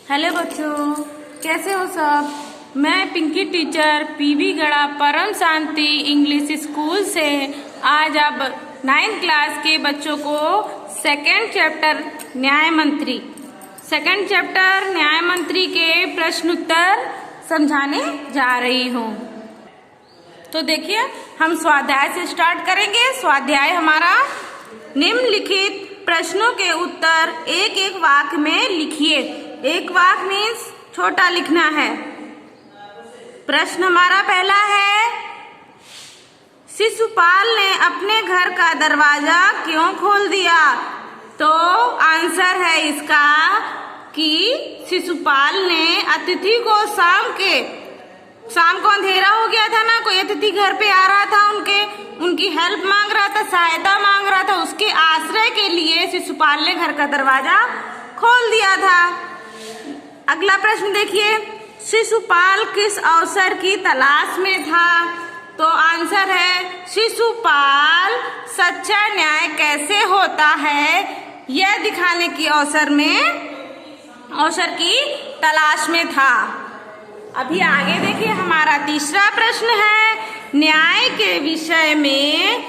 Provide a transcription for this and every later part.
Hello बच्चों, कैसे हो सब। मैं पिंकी टीचर पीवी गढ़ा परम शांति इंग्लिश स्कूल से आज अब 9th क्लास के बच्चों को सेकंड चैप्टर न्याय मंत्री के प्रश्न उत्तर समझाने जा रही हूँ। तो देखिए, हम स्वाध्याय से स्टार्ट करेंगे। स्वाध्याय हमारा निम्नलिखित प्रश्नों के उत्तर एक एक वाक्य में लिखिए। एक वाक्य मीन्स छोटा लिखना है। प्रश्न हमारा पहला है, शिशुपाल ने अपने घर का दरवाजा क्यों खोल दिया। तो आंसर है इसका कि शिशुपाल ने अतिथि को शाम को अंधेरा हो गया था ना, कोई अतिथि घर पे आ रहा था, उनकी हेल्प मांग रहा था, सहायता मांग रहा था। उसके आश्रय के लिए शिशुपाल ने घर का दरवाजा खोल दिया था। अगला प्रश्न देखिए, शिशुपाल किस अवसर की तलाश में था। तो आंसर है शिशुपाल सच्चा न्याय कैसे होता है यह दिखाने की अवसर की तलाश में था। अभी आगे देखिए, हमारा तीसरा प्रश्न है, न्याय के विषय में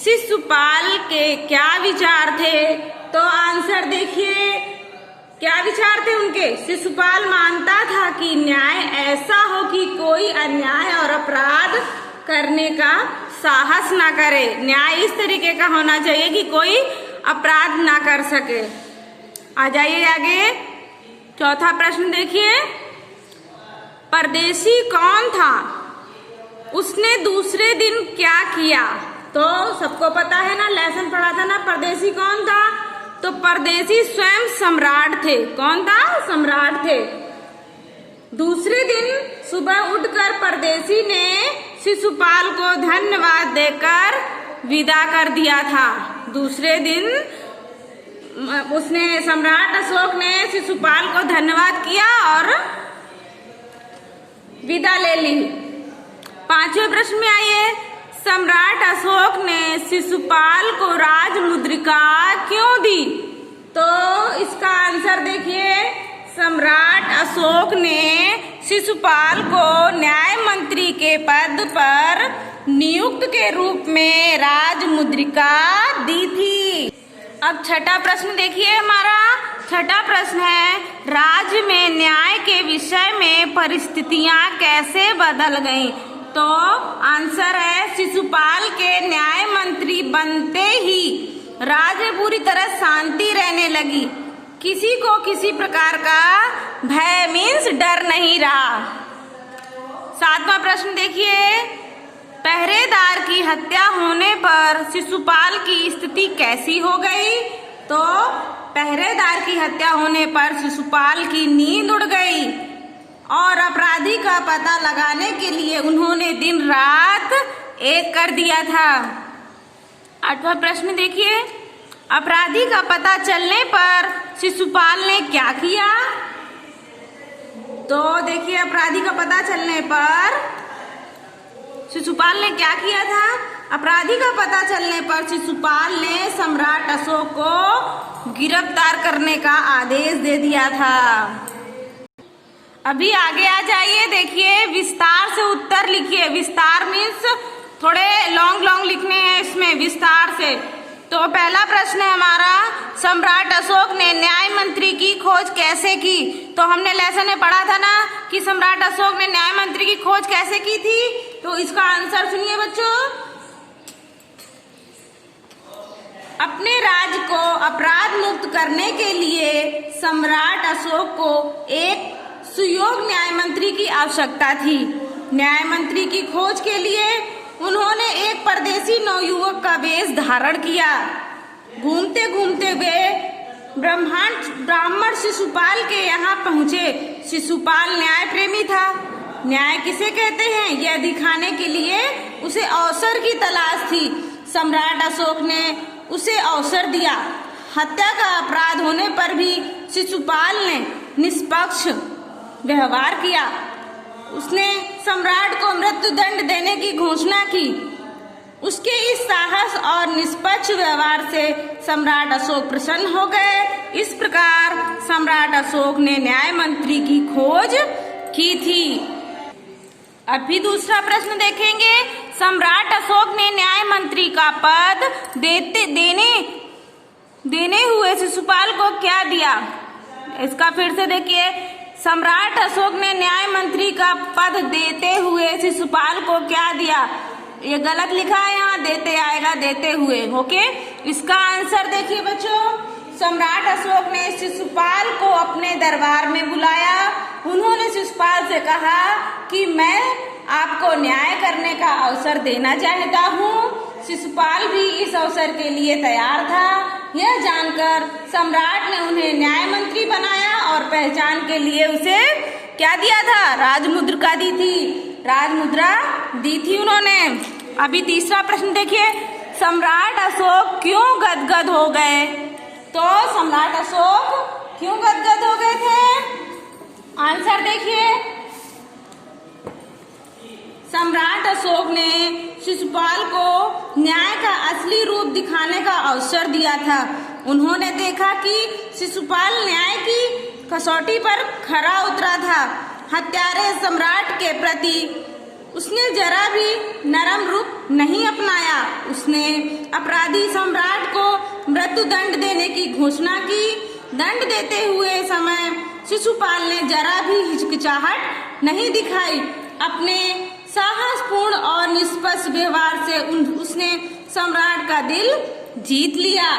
शिशुपाल के क्या विचार थे। तो आंसर देखिए, क्या विचार थे उनके। शिशुपाल मानता था कि न्याय ऐसा हो कि कोई अन्याय और अपराध करने का साहस ना करे। न्याय इस तरीके का होना चाहिए कि कोई अपराध ना कर सके। आ जाइए आगे, चौथा प्रश्न देखिए, परदेशी कौन था, उसने दूसरे दिन क्या किया। तो सबको पता है ना, लेसन पढ़ा था ना, परदेशी कौन था। तो परदेशी स्वयं सम्राट थे। कौन था? सम्राट थे। दूसरे दिन सुबह उठकर परदेशी ने शिशुपाल को धन्यवाद देकर विदा कर दिया था। दूसरे दिन सम्राट अशोक ने शिशुपाल को धन्यवाद किया और विदा ले ली। पांचवें प्रश्न में आइए, सम्राट अशोक ने शिशुपाल को राज मुद्रिका क्यों दी। तो इसका आंसर देखिए, सम्राट अशोक ने शिशुपाल को न्याय मंत्री के पद पर नियुक्त के रूप में राज मुद्रिका दी थी। अब छठा प्रश्न देखिए, हमारा छठा प्रश्न है, राज्य में न्याय के विषय में परिस्थितियां कैसे बदल गईं। तो आंसर है, शिशुपाल के न्याय मंत्री बनते ही राज्य में पूरी तरह शांति रहने लगी। किसी को किसी प्रकार का भय मीन्स डर नहीं रहा। सातवां प्रश्न देखिए, पहरेदार की हत्या होने पर शिशुपाल की स्थिति कैसी हो गई। तो पहरेदार की हत्या होने पर शिशुपाल की नींद उड़ गई और अपराधी का पता लगाने के लिए उन्होंने दिन रात एक कर दिया था। आठवां प्रश्न देखिए, अपराधी का पता चलने पर शिशुपाल ने क्या किया। तो देखिए, अपराधी का पता चलने पर शिशुपाल ने क्या किया था। अपराधी का पता चलने पर शिशुपाल ने सम्राट अशोक को गिरफ्तार करने का आदेश दे दिया था। अभी आगे आ जाइए, देखिए विस्तार से उत्तर लिखिए। विस्तार मीन्स थोड़े लॉन्ग लिखने हैं इसमें विस्तार से। तो पहला प्रश्न है हमारा, सम्राट अशोक ने न्याय मंत्री की खोज कैसे की। तो हमने लेसन में पढ़ा था ना कि सम्राट अशोक ने न्याय मंत्री की खोज कैसे की थी। तो इसका आंसर सुनिए बच्चों, अपने राज्य को अपराध मुक्त करने के लिए सम्राट अशोक को एक सुयोग्य न्याय मंत्री की आवश्यकता थी। न्याय मंत्री की खोज के लिए उन्होंने एक परदेशी नवयुवक का वेश धारण किया। घूमते घूमते वे ब्राह्मण शिशुपाल के यहाँ पहुँचे। शिशुपाल न्याय प्रेमी था। न्याय किसे कहते हैं यह दिखाने के लिए उसे अवसर की तलाश थी। सम्राट अशोक ने उसे अवसर दिया। हत्या का अपराध होने पर भी शिशुपाल ने निष्पक्ष व्यवहार किया। उसने सम्राट को मृत्यु दंड देने की घोषणा की। उसके इस साहस और निष्पक्ष व्यवहार से सम्राट अशोक प्रसन्न हो गए। इस प्रकार सम्राट अशोक ने न्याय मंत्री की खोज की थी। अभी दूसरा प्रश्न देखेंगे। सम्राट अशोक ने न्याय मंत्री का पद देने हुए शिशुपाल को क्या दिया? इसका फिर से देखिए। सम्राट अशोक ने न्याय मंत्री का पद देते हुए शिशुपाल को क्या दिया? ये गलत लिखा है, यहाँ देते आएगा देते हुए। ओके, इसका आंसर देखिए बच्चों। सम्राट अशोक ने शिशुपाल को अपने दरबार में बुलाया। उन्होंने शिशुपाल से कहा कि मैं आपको न्याय करने का अवसर देना चाहता हूँ। शिशुपाल भी इस अवसर के लिए तैयार था। यह जानकर सम्राट ने उन्हें न्याय मंत्री बनाया और पहचान के लिए उसे क्या दिया था? राजमुद्रिका दी थी। राजमुद्रा दी थी उन्होंने। अभी तीसरा प्रश्न देखिए। सम्राट अशोक क्यों गदगद हो गए? तो सम्राट अशोक क्यों गदगद हो गए थे? आंसर देखिए। सम्राट अशोक ने शिशुपाल को न्याय का असली रूप दिखाने का अवसर दिया था। उन्होंने देखा कि शिशुपाल न्याय की कसौटी पर खरा उतरा था। हत्यारे सम्राट के प्रति उसने जरा भी नरम रूप नहीं अपनाया। उसने अपराधी सम्राट को मृत्युदंड देने की घोषणा की। दंड देते हुए समय शिशुपाल ने जरा भी हिचकिचाहट नहीं दिखाई। अपने साहसपूर्ण और निष्पक्ष व्यवहार से उसने सम्राट का दिल जीत लिया।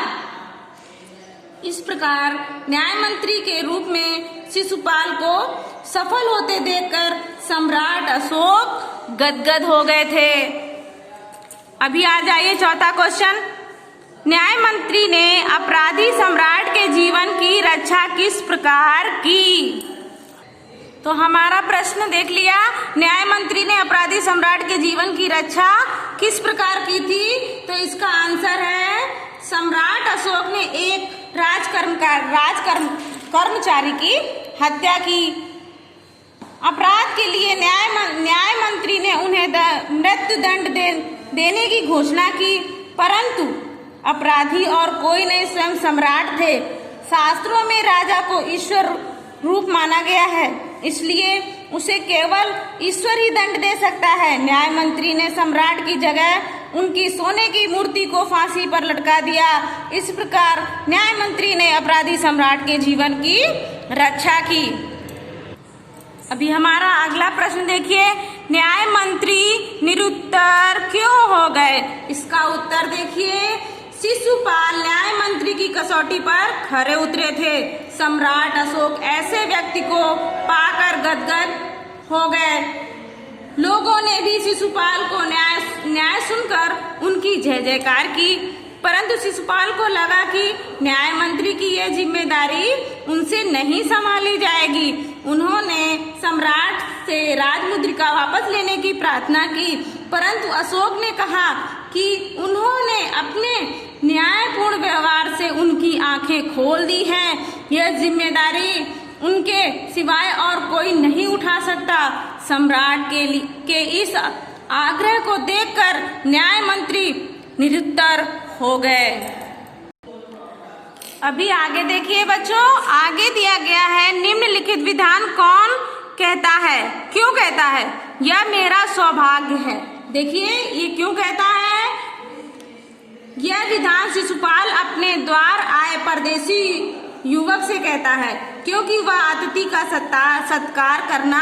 इस प्रकार न्याय मंत्री के रूप में शिशुपाल को सफल होते देखकर सम्राट अशोक गदगद हो गए थे। अभी आ जाइए चौथा क्वेश्चन। न्याय मंत्री ने अपराधी सम्राट के जीवन की रक्षा किस प्रकार की? तो हमारा प्रश्न देख लिया। न्याय मंत्री ने अपराधी सम्राट के जीवन की रक्षा किस प्रकार की थी? तो इसका आंसर है सम्राट अशोक ने एक कर्मचारी की हत्या की। अपराध के लिए न्याय मंत्री ने उन्हें मृत्युदंड देने की घोषणा की, परंतु अपराधी और कोई नहीं स्वयं सम्राट थे। शास्त्रों में राजा को ईश्वर रूप माना गया है, इसलिए उसे केवल ईश्वर ही दंड दे सकता है। न्याय मंत्री ने सम्राट की जगह उनकी सोने की मूर्ति को फांसी पर लटका दिया। इस प्रकार न्याय मंत्री ने अपराधी सम्राट के जीवन की रक्षा की। अभी हमारा अगला प्रश्न देखिए। न्याय मंत्री निरुत्तर क्यों हो गए? इसका उत्तर देखिए। शिशुपाल न्याय मंत्री की कसौटी पर खरे उतरे थे। सम्राट अशोक ऐसे व्यक्ति को पाकर गदगद हो गए। लोगों ने भी शिशुपाल को न्याय सुनकर उनकी जय जयकार की, परंतु शिशुपाल को लगा कि न्याय मंत्री की यह जिम्मेदारी उनसे नहीं संभाली जाएगी। उन्होंने सम्राट से राजमुद्रिका वापस लेने की प्रार्थना की, परंतु अशोक ने कहा कि उन्होंने अपने न्यायपूर्ण व्यवहार से उनकी आंखें खोल दी हैं। यह जिम्मेदारी उनके सिवाय और कोई नहीं उठा सकता। सम्राट के इस आग्रह को देखकर न्याय मंत्री निरुत्तर हो गए। अभी आगे देखिए बच्चों। आगे दिया गया है निम्नलिखित विधान कौन कहता है, क्यों कहता है? यह मेरा सौभाग्य है। देखिए ये क्यों कहता है। यह विधान शिशुपाल अपने द्वार आए परदेशी युवक से कहता है, क्योंकि वह अतिथि का सत्कार करना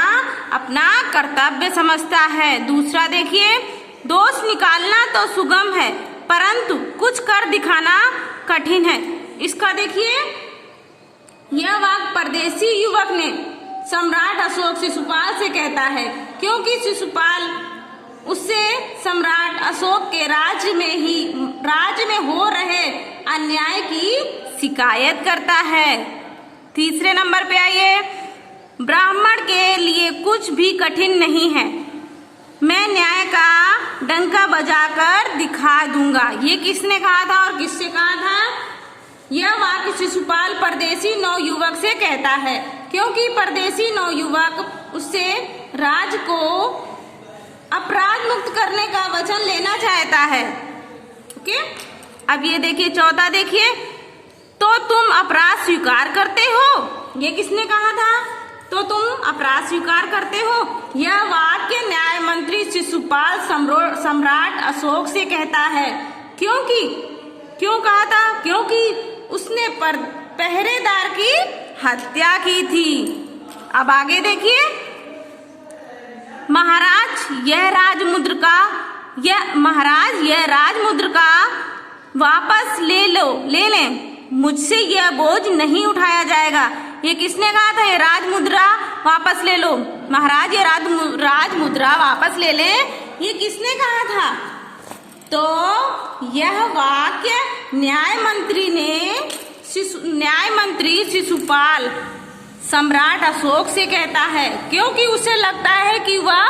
अपना कर्तव्य समझता है। दूसरा देखिए, दोष निकालना तो सुगम है, परंतु कुछ कर दिखाना कठिन है। इसका देखिए, यह वाक्य परदेशी युवक ने सम्राट अशोक शिशुपाल से कहता है, क्योंकि शिशुपाल उससे सम्राट अशोक के राज्य में हो रहे अन्याय की शिकायत करता है। तीसरे नंबर पे आइए। ब्राह्मण के लिए कुछ भी कठिन नहीं है, मैं न्याय का डंका बजाकर दिखा दूंगा। ये किसने कहा था और किससे कहा था? यह वाक्य शिशुपाल परदेशी नवयुवक से कहता है, क्योंकि परदेशी नवयुवक उससे अपराध मुक्त करने का वचन लेना चाहता है। ओके, अब ये देखिए 14 देखिए, तो तुम अपराध स्वीकार करते हो। ये किसने कहा था? तो तुम अपराध स्वीकार करते हो। यह वाक्य न्याय मंत्री शिशुपाल सम्राट अशोक से कहता है। क्यों कहा था? क्योंकि उसने पहरेदार की हत्या की थी। अब आगे देखिए, महाराज यह राजमुद्रिका वापस ले लें, मुझसे यह बोझ नहीं उठाया जाएगा। ये किसने कहा था? ये राजमुद्रा वापस ले लो, महाराज ये राजमुद्रा वापस ले लें, ये किसने कहा था? तो यह वाक्य न्याय मंत्री शिशुपाल सम्राट अशोक से कहता है, क्योंकि उसे लगता है कि वह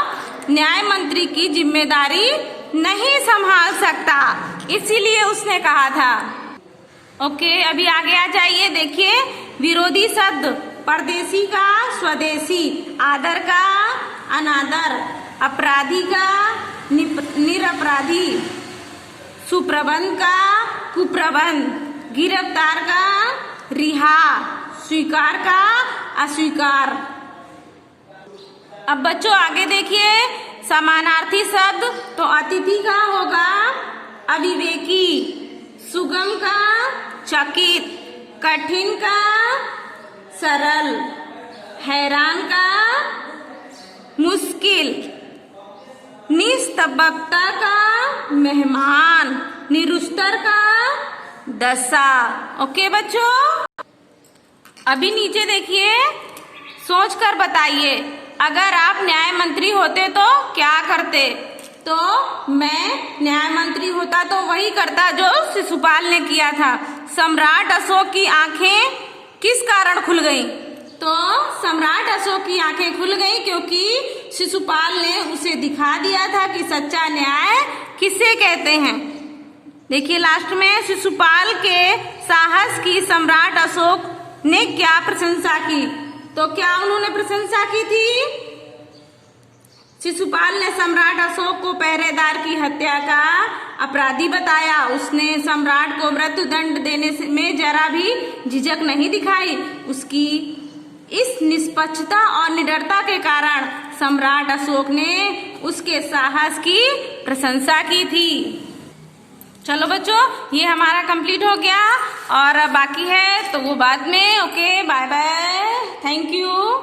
न्याय मंत्री की जिम्मेदारी नहीं संभाल सकता, इसीलिए उसने कहा था। ओके, अभी आगे आ जाइए। देखिए, विरोधी शब्द, परदेशी का स्वदेशी, आदर का अनादर, अपराधी का निरपराधी, सुप्रबंध का कुप्रबंध, गिरफ्तार का रिहा, स्वीकार का अस्वीकार। अब बच्चों आगे देखिए, समानार्थी शब्द, तो अतिथि का होगा अविवेकी, सुगम का चकित, कठिन का सरल, हैरान का मुश्किल, निस्तब्धता का मेहमान, निरुस्तर का दशा। ओके बच्चों, अभी नीचे देखिए, सोच कर बताइए, अगर आप न्याय मंत्री होते तो क्या करते? तो मैं न्याय मंत्री होता तो वही करता जो शिशुपाल ने किया था। सम्राट अशोक की आंखें किस कारण खुल गईं? तो सम्राट अशोक की आंखें खुल गईं क्योंकि शिशुपाल ने उसे दिखा दिया था कि सच्चा न्याय किसे कहते हैं। देखिए लास्ट में शिशुपाल के साहस की सम्राट अशोक ने क्या प्रशंसा की? तो क्या उन्होंने प्रशंसा की थी? शिशुपाल ने सम्राट अशोक को पहरेदार की हत्या का अपराधी बताया। उसने सम्राट को मृत्युदंड देने में जरा भी झिझक नहीं दिखाई। उसकी इस निष्पक्षता और निडरता के कारण सम्राट अशोक ने उसके साहस की प्रशंसा की थी। चलो बच्चों, ये हमारा कंप्लीट हो गया और बाकी है तो वो बाद में। Okay, bye bye, thank you.